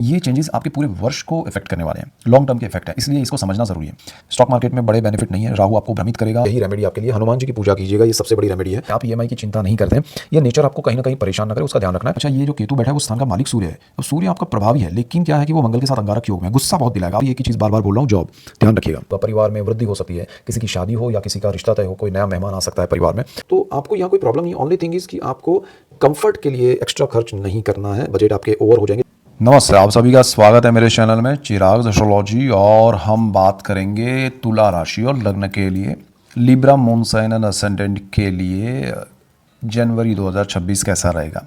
ये चेंजेस आपके पूरे वर्ष को इफेक्ट करने वाले हैं, लॉन्ग टर्म के इफेक्ट है, इसलिए इसको समझना जरूरी है। स्टॉक मार्केट में बड़े बेनिफिट नहीं है, राहु आपको भ्रमित करेगा। यही रेमेडी आपके लिए, हनुमान जी की पूजा कीजिएगा, ये सबसे बड़ी रेमेडी है। आप ईएमआई की चिंता नहीं करते हैं, ये नेचर आपको कहीं ना कहीं परेशान ना करे, उसका ध्यान रखना है। अच्छा, ये जो केतु बैठा है वो स्थान का मालिक सूर्य है। अब सूर्य आपका प्रभावी है, लेकिन क्या है कि वो मंगल के साथ अंगारक योग में, गुस्सा बहुत दिलाएगा। एक ही चीज बार बार बोल रहा हूँ, जॉब ध्यान रखिएगा। तो परिवार में वृद्धि हो सकती है, किसी की शादी हो या किसी का रिश्ता तय हो, कोई नया मेहमान आ सकता है परिवार में, तो आपको यहाँ कोई प्रॉब्लम नहीं। ओनली थिंग इज कि आपको कंफर्ट के लिए एक्स्ट्रा खर्च नहीं करना है, बजट आपके ओवर हो जाएंगे। नमस्ते, आप सभी का स्वागत है मेरे चैनल में चिराग एस्ट्रोलॉजी। और हम बात करेंगे तुला राशि और लग्न के लिए, Libra moon sign and ascendant के लिए जनवरी 2026 कैसा रहेगा।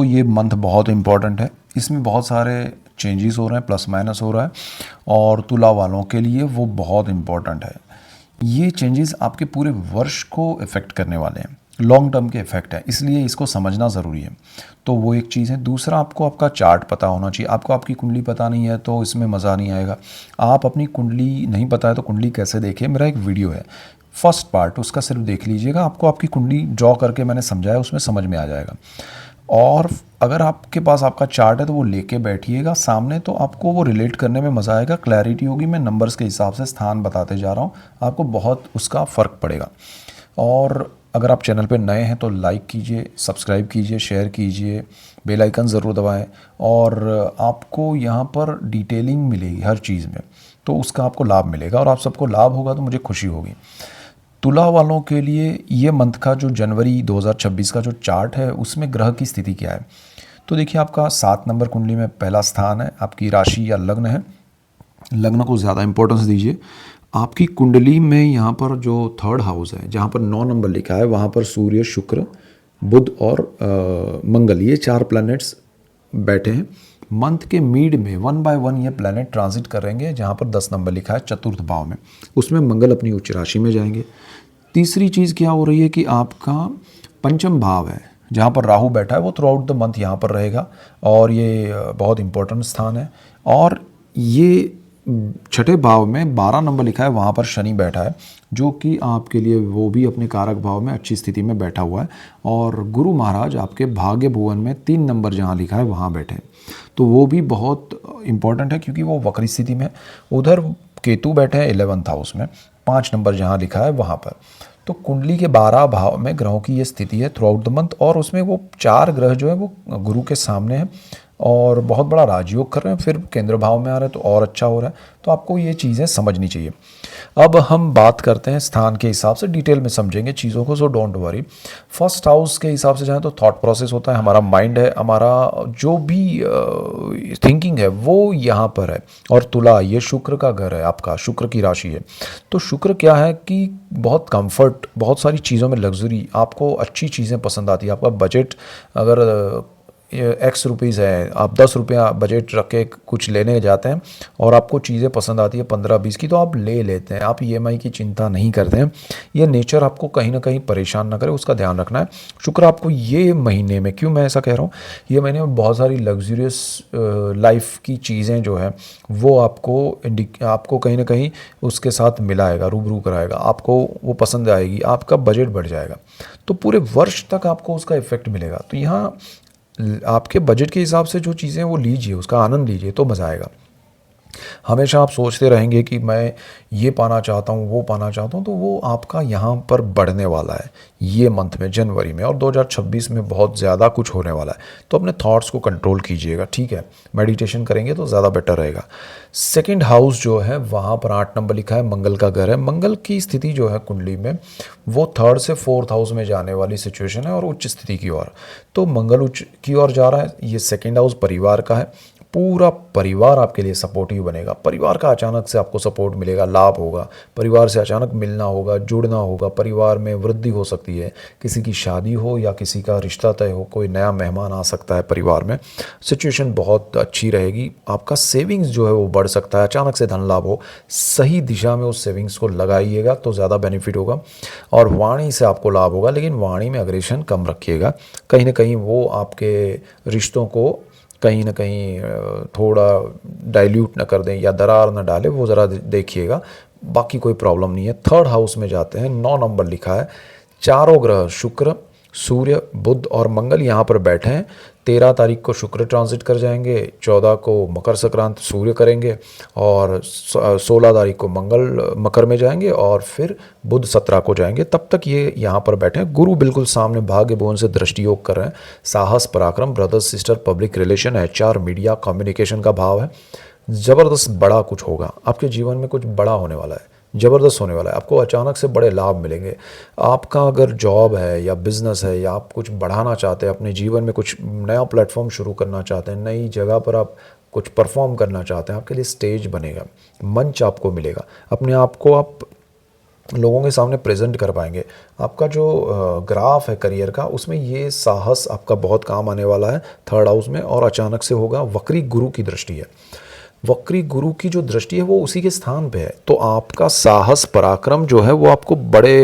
ये मंथ बहुत इंपॉर्टेंट है, इसमें बहुत सारे चेंजेस हो रहे हैं, प्लस माइनस हो रहा है, और तुला वालों के लिए वो बहुत इंपॉर्टेंट है। ये चेंजेस आपके पूरे वर्ष को इफ़ेक्ट करने वाले हैं, लॉन्ग टर्म के इफेक्ट है, इसलिए इसको समझना ज़रूरी है। तो वो एक चीज़ है। दूसरा, आपको आपका चार्ट पता होना चाहिए। आपको आपकी कुंडली पता नहीं है तो इसमें मज़ा नहीं आएगा। आप अपनी कुंडली नहीं पता है तो कुंडली कैसे देखें, मेरा एक वीडियो है फर्स्ट पार्ट, उसका सिर्फ देख लीजिएगा, आपको आपकी कुंडली ड्रॉ करके मैंने समझाया, उसमें समझ में आ जाएगा। और अगर आपके पास आपका चार्ट है तो वो लेके बैठिएगा सामने, तो आपको वो रिलेट करने में मज़ा आएगा, क्लैरिटी होगी। मैं नंबर्स के हिसाब से स्थान बताते जा रहा हूँ, आपको बहुत उसका फ़र्क पड़ेगा। और अगर आप चैनल पे नए हैं तो लाइक कीजिए, सब्सक्राइब कीजिए, शेयर कीजिए, बेल आइकन ज़रूर दबाएं। और आपको यहाँ पर डिटेलिंग मिलेगी हर चीज़ में, तो उसका आपको लाभ मिलेगा, और आप सबको लाभ होगा तो मुझे खुशी होगी। तुला वालों के लिए ये मंथ का जो जनवरी 2026 का जो चार्ट है, उसमें ग्रह की स्थिति क्या है। तो देखिए, आपका 7 नंबर कुंडली में पहला स्थान है, आपकी राशि या लग्न है। लग्न को ज़्यादा इंपॉर्टेंस दीजिए। आपकी कुंडली में यहाँ पर जो थर्ड हाउस है, जहाँ पर 9 नंबर लिखा है, वहाँ पर सूर्य, शुक्र, बुध और मंगल, ये 4 प्लैनेट्स बैठे हैं। मंथ के मिड में 1 बाय 1 ये प्लैनेट ट्रांजिट करेंगे, जहाँ पर 10 नंबर लिखा है चतुर्थ भाव में, उसमें मंगल अपनी उच्च राशि में जाएंगे। तीसरी चीज़ क्या हो रही है कि आपका पंचम भाव है, जहाँ पर राहु बैठा है, वो थ्रू आउट द मंथ यहाँ पर रहेगा, और ये बहुत इंपॉर्टेंट स्थान है। और ये छठे भाव में 12 नंबर लिखा है, वहाँ पर शनि बैठा है, जो कि आपके लिए वो भी अपने कारक भाव में अच्छी स्थिति में बैठा हुआ है। और गुरु महाराज आपके भाग्य भुवन में 3 नंबर जहाँ लिखा है वहाँ बैठे हैं, तो वो भी बहुत इंपॉर्टेंट है, क्योंकि वो वक्री स्थिति में। उधर केतु बैठे हैं 11th हाउस में, 5 नंबर जहाँ लिखा है वहाँ पर। तो कुंडली के 12 भाव में ग्रहों की ये स्थिति है थ्रू आउट द मंथ, और उसमें वो 4 ग्रह जो है वो गुरु के सामने हैं और बहुत बड़ा राजयोग कर रहे हैं, फिर केंद्र भाव में आ रहे हैं, तो और अच्छा हो रहा है। तो आपको ये चीज़ें समझनी चाहिए। अब हम बात करते हैं स्थान के हिसाब से, डिटेल में समझेंगे चीज़ों को, so don't worry. First house के हिसाब से जाएँ तो थॉट प्रोसेस होता है, हमारा माइंड है, हमारा जो भी थिंकिंग है वो यहाँ पर है। और तुला, ये शुक्र का घर है, आपका शुक्र की राशि है। तो शुक्र क्या है कि बहुत कंफर्ट, बहुत सारी चीज़ों में लग्जरी, आपको अच्छी चीज़ें पसंद आती है। आपका बजट अगर एक्स रुपीज़ है, आप 10 रुपया बजट रख के कुछ लेने जाते हैं और आपको चीज़ें पसंद आती है 15-20 की, तो आप ले लेते हैं, आप ईएमआई की चिंता नहीं करते हैं। ये नेचर आपको कहीं ना कहीं परेशान ना करे, उसका ध्यान रखना है। शुक्र आपको ये महीने में, क्यों मैं ऐसा कह रहा हूँ, ये महीने में बहुत सारी लग्जरियस लाइफ की चीज़ें जो है वो आपको कहीं ना कहीं उसके साथ मिलाएगा, रूबरू कराएगा, आपको वो पसंद आएगी, आपका बजट बढ़ जाएगा, तो पूरे वर्ष तक आपको उसका इफेक्ट मिलेगा। तो यहाँ आपके बजट के हिसाब से जो चीज़ें वो लीजिए, उसका आनंद लीजिए, तो मज़ा आएगा। हमेशा आप सोचते रहेंगे कि मैं ये पाना चाहता हूँ, वो पाना चाहता हूँ, तो वो आपका यहाँ पर बढ़ने वाला है ये मंथ में, जनवरी में, और 2026 में बहुत ज़्यादा कुछ होने वाला है। तो अपने थॉट्स को कंट्रोल कीजिएगा, ठीक है, मेडिटेशन करेंगे तो ज़्यादा बेटर रहेगा। सेकंड हाउस जो है वहाँ पर 8 नंबर लिखा है, मंगल का घर है। मंगल की स्थिति जो है कुंडली में वो 3rd से 4th हाउस में जाने वाली सिचुएशन है, और उच्च स्थिति की ओर। तो मंगल उच्च की ओर जा रहा है। ये सेकेंड हाउस परिवार का है, पूरा परिवार आपके लिए सपोर्टिव बनेगा। परिवार का अचानक से आपको सपोर्ट मिलेगा, लाभ होगा, परिवार से अचानक मिलना होगा, जुड़ना होगा, परिवार में वृद्धि हो सकती है, किसी की शादी हो या किसी का रिश्ता तय हो, कोई नया मेहमान आ सकता है परिवार में, सिचुएशन बहुत अच्छी रहेगी। आपका सेविंग्स जो है वो बढ़ सकता है, अचानक से धन लाभ हो, सही दिशा में उस सेविंग्स को लगाइएगा तो ज़्यादा बेनिफिट होगा। और वाणी से आपको लाभ होगा, लेकिन वाणी में अग्रेशन कम रखिएगा, कहीं ना कहीं वो आपके रिश्तों को कहीं ना कहीं थोड़ा डाइल्यूट ना कर दें या दरार ना डालें, वो ज़रा देखिएगा, बाकी कोई प्रॉब्लम नहीं है। 3rd हाउस में जाते हैं, 9 नंबर लिखा है, चारों ग्रह शुक्र, सूर्य, बुध और मंगल यहाँ पर बैठे हैं 13 तारीख को शुक्र ट्रांजिट कर जाएंगे, 14 को मकर संक्रांति सूर्य करेंगे और 16 तारीख को मंगल मकर में जाएंगे और फिर बुध 17 को जाएंगे। तब तक ये यहाँ पर बैठे हैं। गुरु बिल्कुल सामने भाग्य भुवन से दृष्टि योग कर रहे हैं। साहस, पराक्रम, brother sister, public relation, HR, media, communication का भाव है। ज़बरदस्त बड़ा कुछ होगा आपके जीवन में, कुछ बड़ा होने वाला है, ज़बरदस्त होने वाला है। आपको अचानक से बड़े लाभ मिलेंगे। आपका अगर जॉब है या बिजनेस है या आप कुछ बढ़ाना चाहते हैं अपने जीवन में, कुछ नया प्लेटफॉर्म शुरू करना चाहते हैं, नई जगह पर आप कुछ परफॉर्म करना चाहते हैं, आपके लिए स्टेज बनेगा, मंच आपको मिलेगा, अपने आप को आप लोगों के सामने प्रेजेंट कर पाएंगे। आपका जो ग्राफ है करियर का, उसमें ये साहस आपका बहुत काम आने वाला है 3rd हाउस में। और अचानक से होगा, वक्री गुरु की दृष्टि है, वक्री गुरु की जो दृष्टि है वो उसी के स्थान पे है। तो आपका साहस, पराक्रम जो है वो आपको बड़े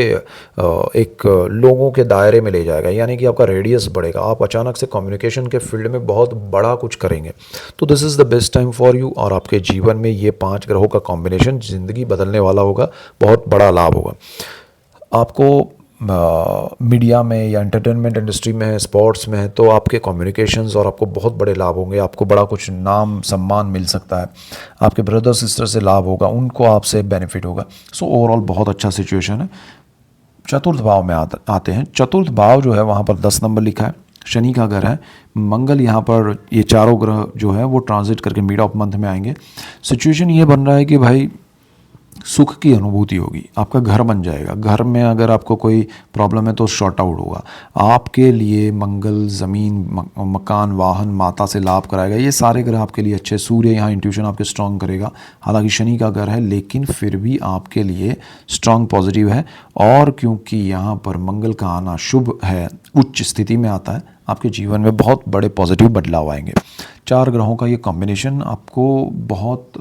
एक लोगों के दायरे में ले जाएगा, यानी कि आपका रेडियस बढ़ेगा। आप अचानक से कम्युनिकेशन के फील्ड में बहुत बड़ा कुछ करेंगे। तो this is the best time for you. और आपके जीवन में ये 5 ग्रहों का कॉम्बिनेशन ज़िंदगी बदलने वाला होगा, बहुत बड़ा लाभ होगा आपको। मीडिया में या एंटरटेनमेंट इंडस्ट्री में है, स्पोर्ट्स में है, तो आपके कम्युनिकेशंस और आपको बहुत बड़े लाभ होंगे। आपको बड़ा कुछ नाम सम्मान मिल सकता है, आपके ब्रदर सिस्टर से लाभ होगा, उनको आपसे बेनिफिट होगा। सो ओवरऑल बहुत अच्छा सिचुएशन है। चतुर्थ भाव में आते हैं। चतुर्थ भाव जो है वहाँ पर 10 नंबर लिखा है, शनि का घर है। मंगल यहाँ पर, ये चारों ग्रह जो है वो ट्रांजिट करके मिड ऑफ मंथ में आएंगे। सिचुएशन ये बन रहा है कि भाई सुख की अनुभूति होगी, आपका घर बन जाएगा। घर में अगर आपको कोई प्रॉब्लम है तो शॉर्ट आउट होगा। आपके लिए मंगल ज़मीन, मकान, वाहन, माता से लाभ कराएगा। ये सारे ग्रह आपके लिए अच्छे। सूर्य यहाँ इंट्यूशन आपके स्ट्रांग करेगा, हालांकि शनि का घर है लेकिन फिर भी आपके लिए स्ट्रांग पॉजिटिव है। और क्योंकि यहाँ पर मंगल का आना शुभ है, उच्च स्थिति में आता है, आपके जीवन में बहुत बड़े पॉजिटिव बदलाव आएंगे। 4 ग्रहों का ये कॉम्बिनेशन आपको बहुत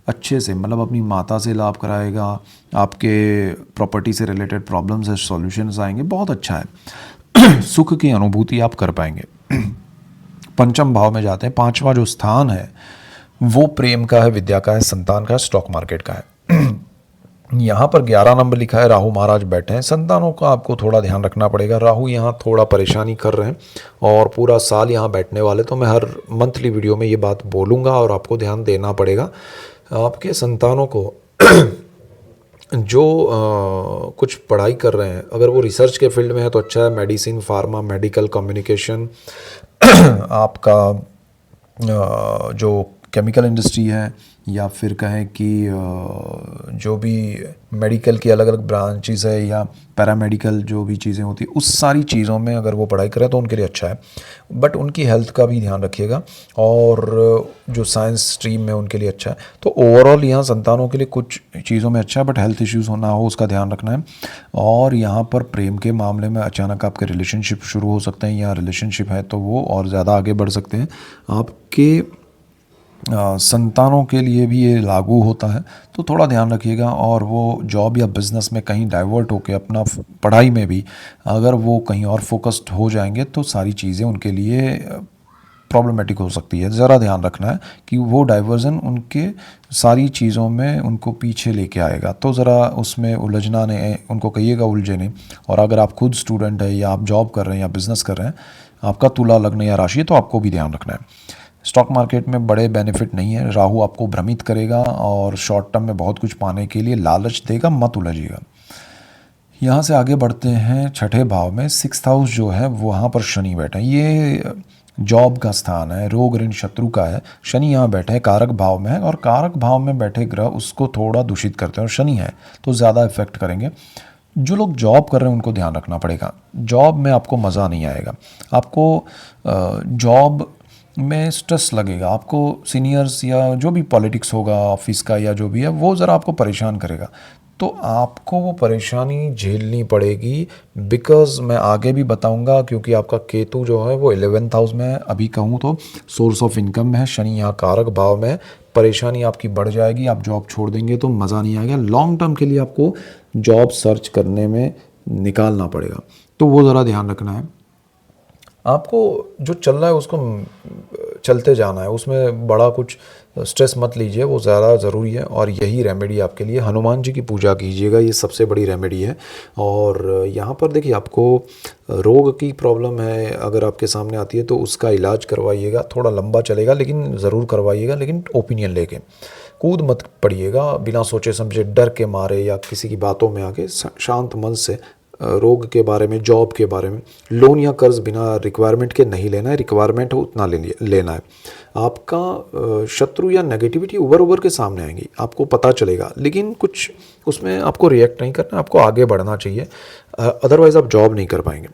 अच्छे से, मतलब अपनी माता से लाभ कराएगा, आपके प्रॉपर्टी से रिलेटेड प्रॉब्लम्स है, सॉल्यूशंस आएंगे, बहुत अच्छा है। सुख की अनुभूति आप कर पाएंगे। पंचम भाव में जाते हैं। 5वां जो स्थान है वो प्रेम का है, विद्या का है, संतान का है, स्टॉक मार्केट का है। यहाँ पर 11 नंबर लिखा है, राहु महाराज बैठे हैं। संतानों का आपको थोड़ा ध्यान रखना पड़ेगा। राहु यहाँ थोड़ा परेशानी कर रहे हैं और पूरा साल यहाँ बैठने वाले, तो मैं हर मंथली वीडियो में ये बात बोलूँगा और आपको ध्यान देना पड़ेगा। आपके संतानों को जो कुछ पढ़ाई कर रहे हैं, अगर वो रिसर्च के फील्ड में है तो अच्छा है। मेडिसिन, फार्मा, मेडिकल, कम्युनिकेशन, आपका जो केमिकल इंडस्ट्री है, या फिर कहें कि जो भी मेडिकल की अलग अलग ब्रांचेस है या पैरामेडिकल जो भी चीज़ें होती है, उस सारी चीज़ों में अगर वो पढ़ाई करें तो उनके लिए अच्छा है। बट उनकी हेल्थ का भी ध्यान रखिएगा। और जो साइंस स्ट्रीम में उनके लिए अच्छा है। तो ओवरऑल यहाँ संतानों के लिए कुछ चीज़ों में अच्छा है, बट हेल्थ इश्यूज़ होना हो उसका ध्यान रखना है। और यहाँ पर प्रेम के मामले में अचानक आपके रिलेशनशिप शुरू हो सकते हैं, या रिलेशनशिप है तो वो और ज़्यादा आगे बढ़ सकते हैं। आपके संतानों के लिए भी ये लागू होता है, तो थोड़ा ध्यान रखिएगा। और वो जॉब या बिज़नेस में कहीं डाइवर्ट होकर अपना पढ़ाई में भी अगर वो कहीं और फोकस्ड हो जाएंगे तो सारी चीज़ें उनके लिए प्रॉब्लमेटिक हो सकती है। ज़रा ध्यान रखना है कि वो डाइवर्जन उनके सारी चीज़ों में उनको पीछे लेके आएगा, तो ज़रा उसमें उलझना नहीं, उनको कहिएगा उलझे नहीं। और अगर आप खुद स्टूडेंट है या आप जॉब कर रहे हैं या बिज़नेस कर रहे हैं, आपका तुला लग्न या राशि है, तो आपको भी ध्यान रखना है। स्टॉक मार्केट में बड़े बेनिफिट नहीं है। राहु आपको भ्रमित करेगा और शॉर्ट टर्म में बहुत कुछ पाने के लिए लालच देगा, मत उलझिएगा। यहाँ से आगे बढ़ते हैं 6ठे भाव में। 6th हाउस जो है वहाँ पर शनि बैठे हैं। ये जॉब का स्थान है, रोग ऋण शत्रु का है। शनि यहाँ बैठे हैं, कारक भाव में है, और कारक भाव में बैठे ग्रह उसको थोड़ा दूषित करते हैं, और शनि है तो ज़्यादा इफेक्ट करेंगे। जो लोग जॉब कर रहे हैं उनको ध्यान रखना पड़ेगा। जॉब में आपको मज़ा नहीं आएगा, आपको जॉब में स्ट्रेस लगेगा, आपको सीनियर्स या जो भी पॉलिटिक्स होगा ऑफिस का या जो भी है वो ज़रा आपको परेशान करेगा, तो आपको वो परेशानी झेलनी पड़ेगी। बिकॉज़ मैं आगे भी बताऊंगा, क्योंकि आपका केतु जो है वो 11th हाउस में है। अभी कहूँ तो सोर्स ऑफ इनकम में है, शनि यहाँ कारक भाव में है। परेशानी आपकी बढ़ जाएगी, आप जॉब छोड़ देंगे तो मज़ा नहीं आएगा। लॉन्ग टर्म के लिए आपको जॉब सर्च करने में निकालना पड़ेगा, तो वो ज़रा ध्यान रखना है। आपको जो चल रहा है उसको चलते जाना है, उसमें बड़ा कुछ स्ट्रेस मत लीजिए, वो ज़्यादा ज़रूरी है। और यही रेमेडी आपके लिए, हनुमान जी की पूजा कीजिएगा, ये सबसे बड़ी रेमेडी है। और यहाँ पर देखिए, आपको रोग की प्रॉब्लम है अगर आपके सामने आती है तो उसका इलाज करवाइएगा, थोड़ा लंबा चलेगा लेकिन ज़रूर करवाइएगा, लेकिन ओपिनियन लेके। कूद मत पड़िएगा बिना सोचे समझे, डर के मारे या किसी की बातों में आके। शांत मन से रोग के बारे में, जॉब के बारे में, लोन या कर्ज बिना रिक्वायरमेंट के नहीं लेना है, रिक्वायरमेंट हो उतना लेना है। आपका शत्रु या नेगेटिविटी उभर उभर के सामने आएंगी, आपको पता चलेगा, लेकिन कुछ उसमें आपको रिएक्ट नहीं करना, आपको आगे बढ़ना चाहिए, अदरवाइज़ आप जॉब नहीं कर पाएंगे।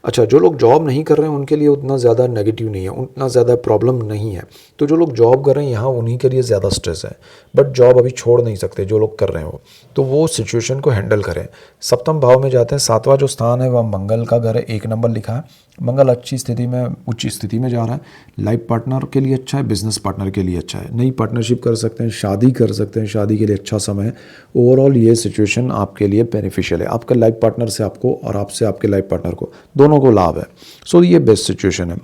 अच्छा, जो लोग जॉब नहीं कर रहे हैं उनके लिए उतना ज़्यादा नेगेटिव नहीं है, उतना ज़्यादा प्रॉब्लम नहीं है। तो जो लोग जॉब कर रहे हैं यहाँ, उन्हीं के लिए ज़्यादा स्ट्रेस है, बट जॉब अभी छोड़ नहीं सकते जो लोग कर रहे हैं तो वो सिचुएशन को हैंडल करें। सप्तम भाव में जाते हैं, सातवां जो स्थान है वह मंगल का घर है, 1 नंबर लिखा है। मंगल अच्छी स्थिति में, उच्च स्थिति में जा रहा है। लाइफ पार्टनर के लिए अच्छा है, बिजनेस पार्टनर के लिए अच्छा है, नई पार्टनरशिप कर सकते हैं, शादी कर सकते हैं, शादी के लिए अच्छा समय है। ओवरऑल ये सिचुएशन आपके लिए बेनिफिशियल है, आपका लाइफ पार्टनर से आपको और आपसे आपके लाइफ पार्टनर को, दोनों को लाभ है। सो ये बेस्ट सिचुएशन है।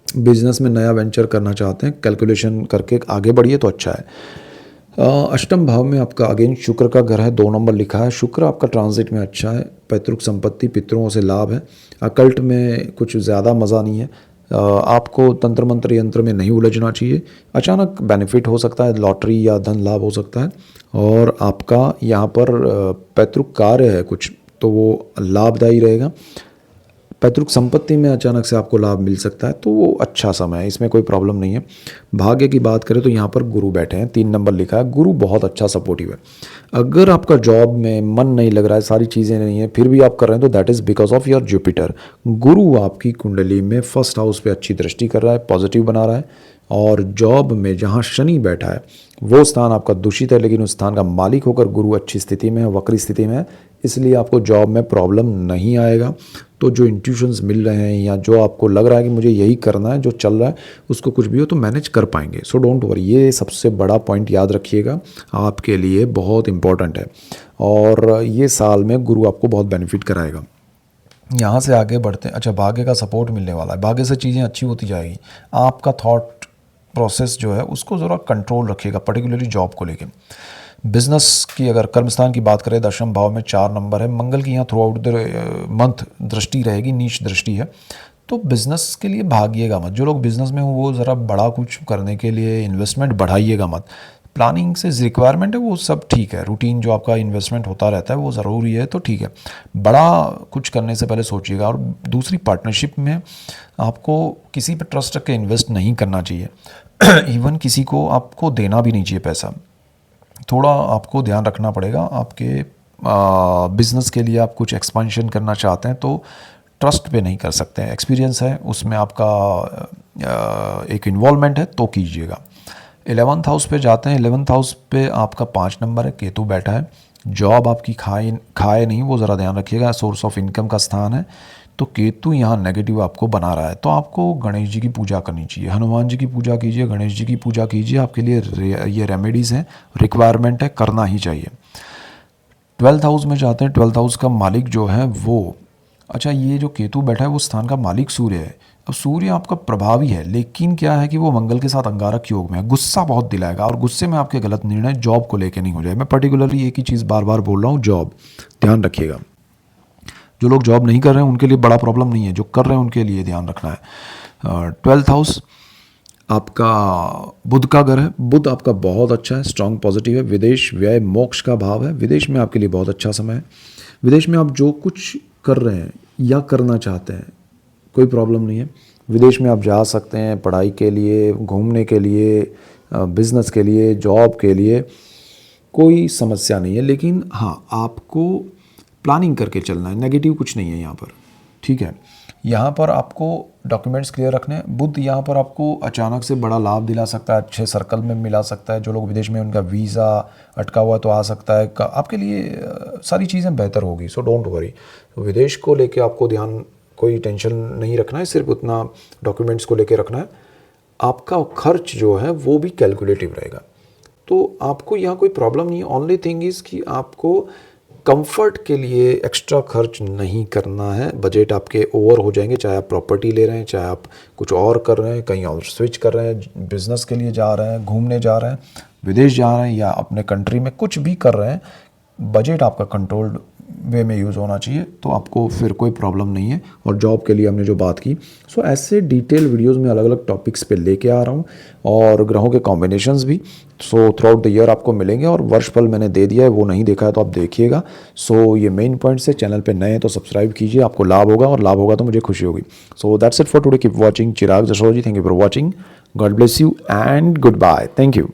बिजनेस में नया वेंचर करना चाहते हैं, कैलकुलेशन करके आगे बढ़िए तो अच्छा है। अष्टम भाव में आपका अगेन शुक्र का घर है, 2 नंबर लिखा है। शुक्र आपका ट्रांजिट में अच्छा है, पैतृक संपत्ति, पितरों से लाभ है। अकल्ट में कुछ ज़्यादा मज़ा नहीं है। आपको तंत्र मंत्र यंत्र में नहीं उलझना चाहिए। अचानक बेनिफिट हो सकता है, लॉटरी या धन लाभ हो सकता है। और आपका यहाँ पर पैतृक कार्य है कुछ, तो वो लाभदायी रहेगा। पैतृक संपत्ति में अचानक से आपको लाभ मिल सकता है, तो वो अच्छा समय है, इसमें कोई प्रॉब्लम नहीं है। भाग्य की बात करें तो यहाँ पर गुरु बैठे हैं, 3 नंबर लिखा है। गुरु बहुत अच्छा सपोर्टिव है। अगर आपका जॉब में मन नहीं लग रहा है, सारी चीज़ें नहीं है, फिर भी आप कर रहे हैं, तो that is because of your Jupiter. गुरु आपकी कुंडली में फर्स्ट हाउस पे अच्छी दृष्टि कर रहा है, पॉजिटिव बना रहा है। और जॉब में जहाँ शनि बैठा है वो स्थान आपका दूषित है, लेकिन उस स्थान का मालिक होकर गुरु अच्छी स्थिति में है, वक्री स्थिति में है, इसलिए आपको जॉब में प्रॉब्लम नहीं आएगा। तो जो इंट्यूशंस मिल रहे हैं या जो आपको लग रहा है कि मुझे यही करना है, जो चल रहा है उसको कुछ भी हो तो मैनेज कर पाएंगे। सो डोंट वरी, ये सबसे बड़ा पॉइंट याद रखिएगा, आपके लिए बहुत इंपॉर्टेंट है। और ये साल में गुरु आपको बहुत बेनिफिट कराएगा। यहाँ से आगे बढ़ते हैं। अच्छा, भाग्य का सपोर्ट मिलने वाला है, भाग्य से चीज़ें अच्छी होती जाएगी। आपका थॉट प्रोसेस जो है उसको ज़रा कंट्रोल रखिएगा, पर्टिकुलरली जॉब को लेके। बिजनेस की अगर कर्मस्थान की बात करें, दशम भाव में 4 नंबर है। मंगल की यहाँ थ्रू आउट द मंथ दृष्टि रहेगी, नीच दृष्टि है, तो बिज़नेस के लिए भागिएगा मत। जो लोग बिज़नेस में हो वो ज़रा बड़ा कुछ करने के लिए इन्वेस्टमेंट बढ़ाइएगा मत। प्लानिंग से रिक्वायरमेंट है वो सब ठीक है, रूटीन जो आपका इन्वेस्टमेंट होता रहता है वो ज़रूरी है, तो ठीक है। बड़ा कुछ करने से पहले सोचिएगा। और दूसरी, पार्टनरशिप में आपको किसी पर ट्रस्ट रख के इन्वेस्ट नहीं करना चाहिए। इवन किसी को आपको देना भी नहीं चाहिए पैसा। थोड़ा आपको ध्यान रखना पड़ेगा। आपके बिज़नेस के लिए आप कुछ एक्सपेंशन करना चाहते हैं तो ट्रस्ट पे नहीं कर सकते हैं, एक्सपीरियंस है उसमें आपका एक इन्वॉल्वमेंट है तो कीजिएगा। 11th हाउस पे जाते हैं। 11th हाउस पे आपका 5 नंबर है, केतु बैठा है। जॉब आपकी खाए नहीं, वो ज़रा ध्यान रखिएगा। सोर्स ऑफ इनकम का स्थान है, तो केतु यहाँ नेगेटिव आपको बना रहा है, तो आपको गणेश जी की पूजा करनी चाहिए, हनुमान जी की पूजा कीजिए, गणेश जी की पूजा कीजिए। आपके लिए ये रेमेडीज़ हैं, रिक्वायरमेंट है, करना ही चाहिए। 12th हाउस में जाते हैं। 12th हाउस का मालिक जो है वो, अच्छा, ये जो केतु बैठा है वो स्थान का मालिक सूर्य है। अब सूर्य आपका प्रभावी है, लेकिन क्या है कि वो मंगल के साथ अंगारक योग में है, गुस्सा बहुत दिलाएगा और गुस्से में आपके गलत निर्णय जॉब को लेकर नहीं हो जाए। मैं पर्टिकुलरली एक ही चीज़ बार बार बोल रहा हूँ, जॉब ध्यान रखिएगा। जो लोग जॉब नहीं कर रहे हैं उनके लिए बड़ा प्रॉब्लम नहीं है, जो कर रहे हैं उनके लिए ध्यान रखना है। 12th हाउस आपका बुध का घर है। बुध आपका बहुत अच्छा है, स्ट्रांग पॉजिटिव है। विदेश व्यय मोक्ष का भाव है, विदेश में आपके लिए बहुत अच्छा समय है। विदेश में आप जो कुछ कर रहे हैं या करना चाहते हैं कोई प्रॉब्लम नहीं है। विदेश में आप जा सकते हैं पढ़ाई के लिए, घूमने के लिए, बिजनेस के लिए, जॉब के लिए, कोई समस्या नहीं है। लेकिन हाँ, आपको प्लानिंग करके चलना है, नेगेटिव कुछ नहीं है यहाँ पर, ठीक है। यहाँ पर आपको डॉक्यूमेंट्स क्लियर रखने हैं। बुध यहाँ पर आपको अचानक से बड़ा लाभ दिला सकता है, अच्छे सर्कल में मिला सकता है। जो लोग विदेश में उनका वीज़ा अटका हुआ तो आ सकता है, आपके लिए सारी चीज़ें बेहतर होगी। सो डोंट वरी, विदेश को लेके आपको ध्यान, कोई टेंशन नहीं रखना है, सिर्फ उतना डॉक्यूमेंट्स को लेके रखना है। आपका खर्च जो है वो भी कैलकुलेटिव रहेगा, तो आपको यहाँ कोई प्रॉब्लम नहीं है। ओनली थिंग इज़ कि आपको कंफर्ट के लिए एक्स्ट्रा खर्च नहीं करना है। बजट आपके ओवर हो जाएंगे, चाहे आप प्रॉपर्टी ले रहे हैं, चाहे आप कुछ और कर रहे हैं, कहीं और स्विच कर रहे हैं, बिजनेस के लिए जा रहे हैं, घूमने जा रहे हैं, विदेश जा रहे हैं, या अपने कंट्री में कुछ भी कर रहे हैं, बजट आपका कंट्रोल्ड वे में यूज़ होना चाहिए, तो आपको फिर कोई प्रॉब्लम नहीं है। और जॉब के लिए हमने जो बात की, सो ऐसे डिटेल वीडियोस में अलग अलग टॉपिक्स पे लेके आ रहा हूँ, और ग्रहों के कॉम्बिनेशंस भी so through out the year आपको मिलेंगे। और वर्षफल मैंने दे दिया है, वो नहीं देखा है तो आप देखिएगा। सो ये मेन पॉइंट्स है। चैनल पे नए हैं तो सब्सक्राइब कीजिए, आपको लाभ होगा, और लाभ होगा तो मुझे खुशी होगी। So that's it for today. Keep watching Chirag Astrology. Thank you for watching. God bless you and goodbye. Thank you.